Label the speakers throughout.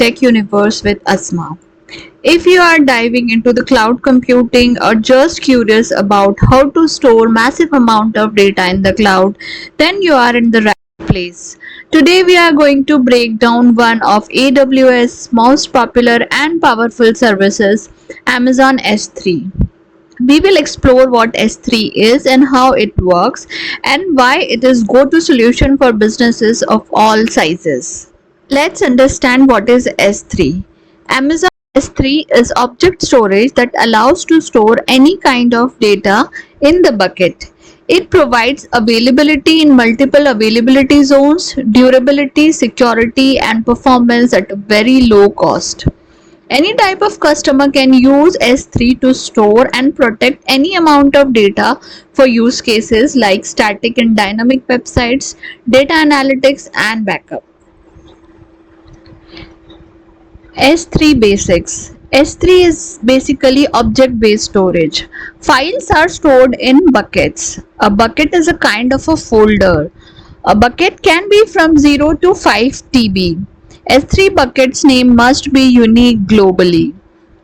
Speaker 1: Tech Universe with Asma. If you are diving into the cloud computing or just curious about how to store massive amount of data in the cloud, then you are in the right place. Today we are going to break down one of AWS most popular and powerful services, Amazon S3. We will explore what S3 is and how it works and why it is go-to solution for businesses of all sizes. Let's understand what is S3. Amazon S3 is object storage that allows to store any kind of data in the bucket. It provides availability in multiple availability zones, durability, security, and performance at a very low cost. Any type of customer can use S3 to store and protect any amount of data for use cases like static and dynamic websites, data analytics, and backup. S3 basics. S3 is basically object based storage. Files are stored in buckets. A bucket is a kind of a folder. A bucket can be from 0 to 5 TB. S3 bucket's name must be unique globally.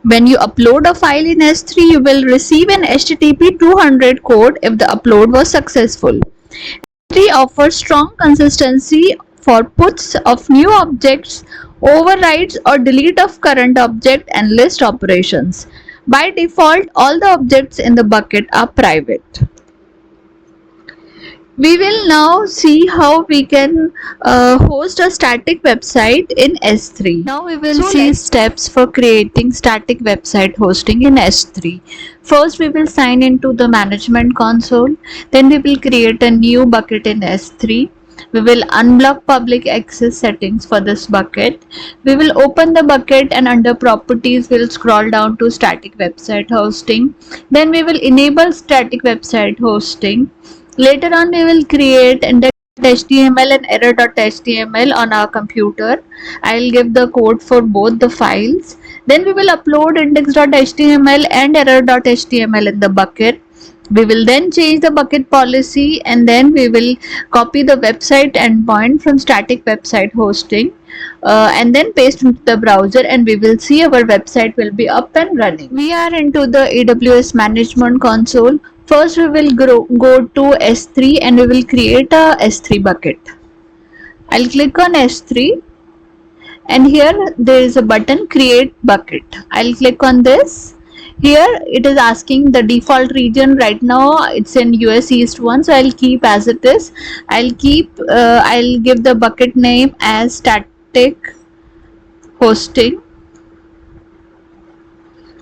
Speaker 1: When you upload a file in S3, you will receive an HTTP 200 code if the upload was successful. S3 offers strong consistency for puts of new objects, overrides or delete of current object and list operations. By default, all the objects in the bucket are private. We will now see how we can host a static website in S3. Now we will see steps for creating static website hosting in S3. First we will sign into the management console. Then we will create a new bucket in S3. We will unblock public access settings for this bucket. We will open the bucket and under properties we will scroll down to static website hosting. Then we will enable static website hosting. Later on we will create index.html and error.html on our computer. I will give the code for both the files. Then we will upload index.html and error.html in the bucket. We will then change the bucket policy and then we will copy the website endpoint from static website hosting and then paste into the browser and we will see our website will be up and running. We are into the AWS management console. First we will go to S3 and we will create a S3 bucket. I'll click on S3 and here there is a button create bucket. I'll click on this. Here it is asking the default region. Right now it's in US East 1, so I'll keep as it is. I'll give the bucket name as static hosting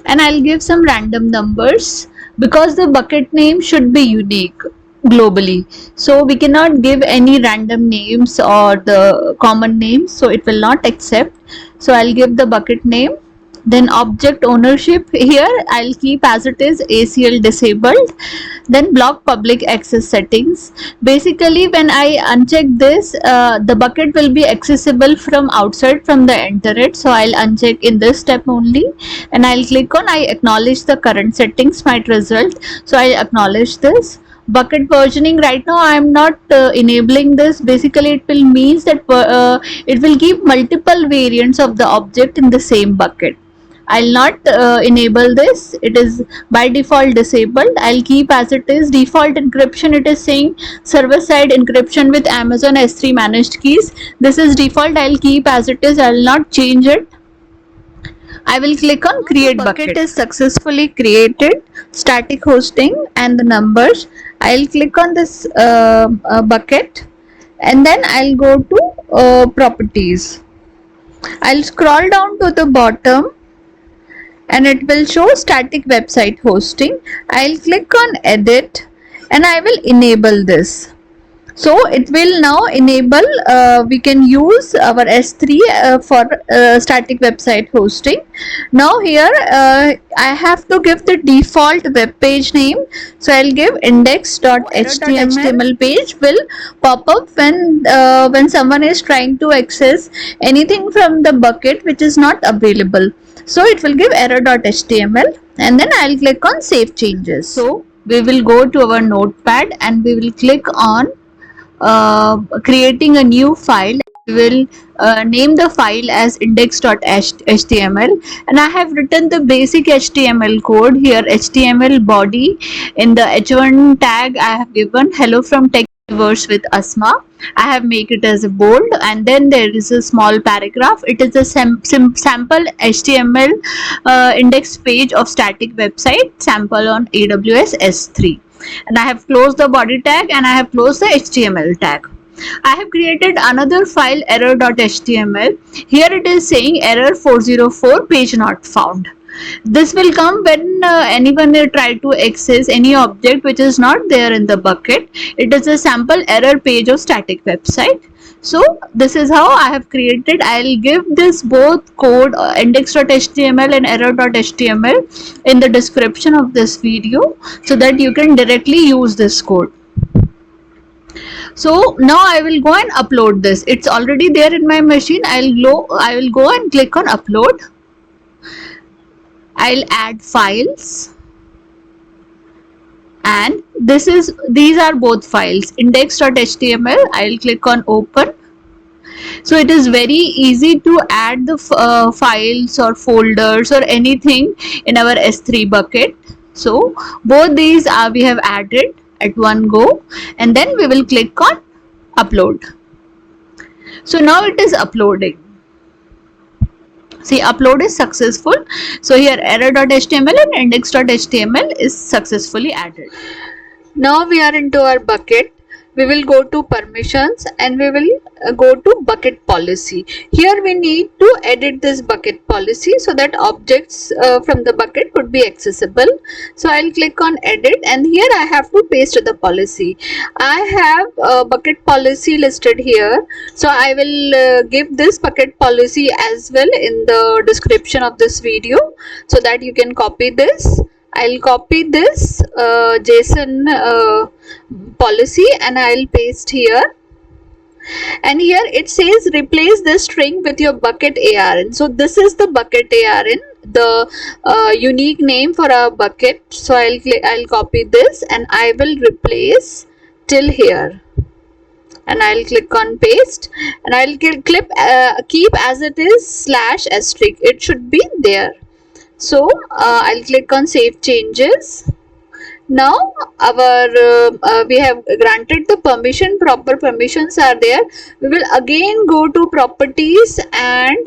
Speaker 1: and I'll give some random numbers because the bucket name should be unique globally, so we cannot give any random names or the common names, so it will not accept. So I'll give the bucket name. Then object ownership, here I'll keep as it is ACL disabled. Then block public access settings. Basically when I uncheck this, the bucket will be accessible from outside from the internet, so I'll uncheck in this step only and I'll click on I acknowledge the current settings might result, so I acknowledge this. Bucket versioning, right now I am not enabling this. Basically it will means that it will give multiple variants of the object in the same bucket. I'll not enable this. It is by default disabled. I'll keep as it is. Default encryption, it is saying server side encryption with Amazon S3 managed keys. This is default. I'll keep as it is. I'll not change it. I will click on create bucket. Bucket is successfully created. Static hosting and the numbers. I'll click on this bucket and then I'll go to properties. I'll scroll down to the bottom and it will show static website hosting. I'll click on edit and I will enable this. So it will now enable, we can use our S3 for static website hosting. Now here I have to give the default web page name. So I'll give index.html page will pop up when someone is trying to access anything from the bucket which is not available. So it will give error.html and then I'll click on save changes. So we will go to our notepad and we will click on creating a new file. will name the file as index.html, and I have written the basic HTML code here. HTML body, in the h1 tag I have given hello from Tech Universe with Asma. I have make it as a bold, and then there is a small paragraph. It is a sample HTML index page of static website sample on AWS S3, and I have closed the body tag and I have closed the HTML tag. I have created another file error.html. Here it is saying error 404 page not found. This will come when anyone will try to access any object which is not there in the bucket. It is a sample error page of static website. So this is how I have created. I'll give this both code index.html and error.html in the description of this video so that you can directly use this code. So now I will go and upload this. It's already there in my machine. I will go and click on upload. I'll add files, and these are both files, index.html. I'll click on open. So it is very easy to add the files or folders or anything in our S3 bucket. So both these we have added at one go, and then we will click on upload. So now it is uploading. See, upload is successful. So here error.html and index.html is successfully added. Now we are into our bucket. We will go to permissions and we will go to bucket policy. Here we need to edit this bucket policy so that objects from the bucket could be accessible. So I'll click on edit, and here I have to paste the policy. I have bucket policy listed here, so I will give this bucket policy as well in the description of this video so that you can copy this. I'll copy this JSON policy and I'll paste here. And here it says replace this string with your bucket ARN. So this is the bucket ARN, the unique name for our bucket. So I'll copy this and I will replace till here. And I'll click on paste, and I'll keep as it is /*. It should be there. So I'll click on save changes. Now we have granted the permission, proper permissions are there. We will again go to properties and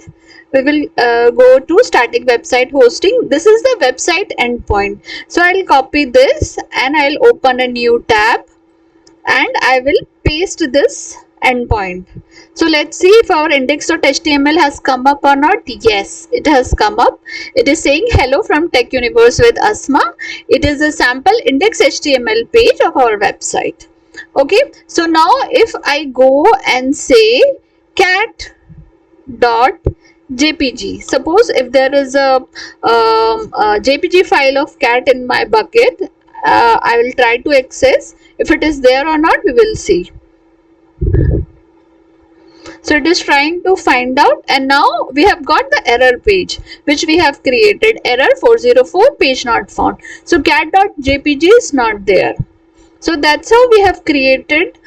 Speaker 1: we will go to static website hosting. This is the website endpoint. So I'll copy this and I'll open a new tab and I will paste this endpoint. So let's see if our index.html has come up or not. Yes, it has come up. It is saying hello from Tech Universe with Asma. It is a sample index.html page of our website. Okay, so now if I go and say cat.jpg, suppose if there is a jpg file of cat in my bucket, I will try to access. If it is there or not, we will see. So it is trying to find out, and now we have got the error page which we have created, error 404 page not found. So cat.jpg is not there. So that's how we have created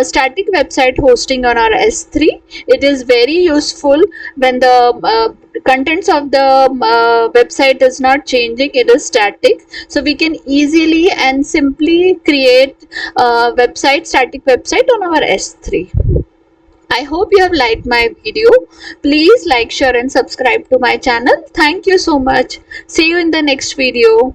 Speaker 1: static website hosting on our S3. It is very useful when the contents of the website is not changing, it is static. So we can easily and simply create static website on our S3. I hope you have liked my video. Please like, share and subscribe to my channel. Thank you so much. See you in the next video.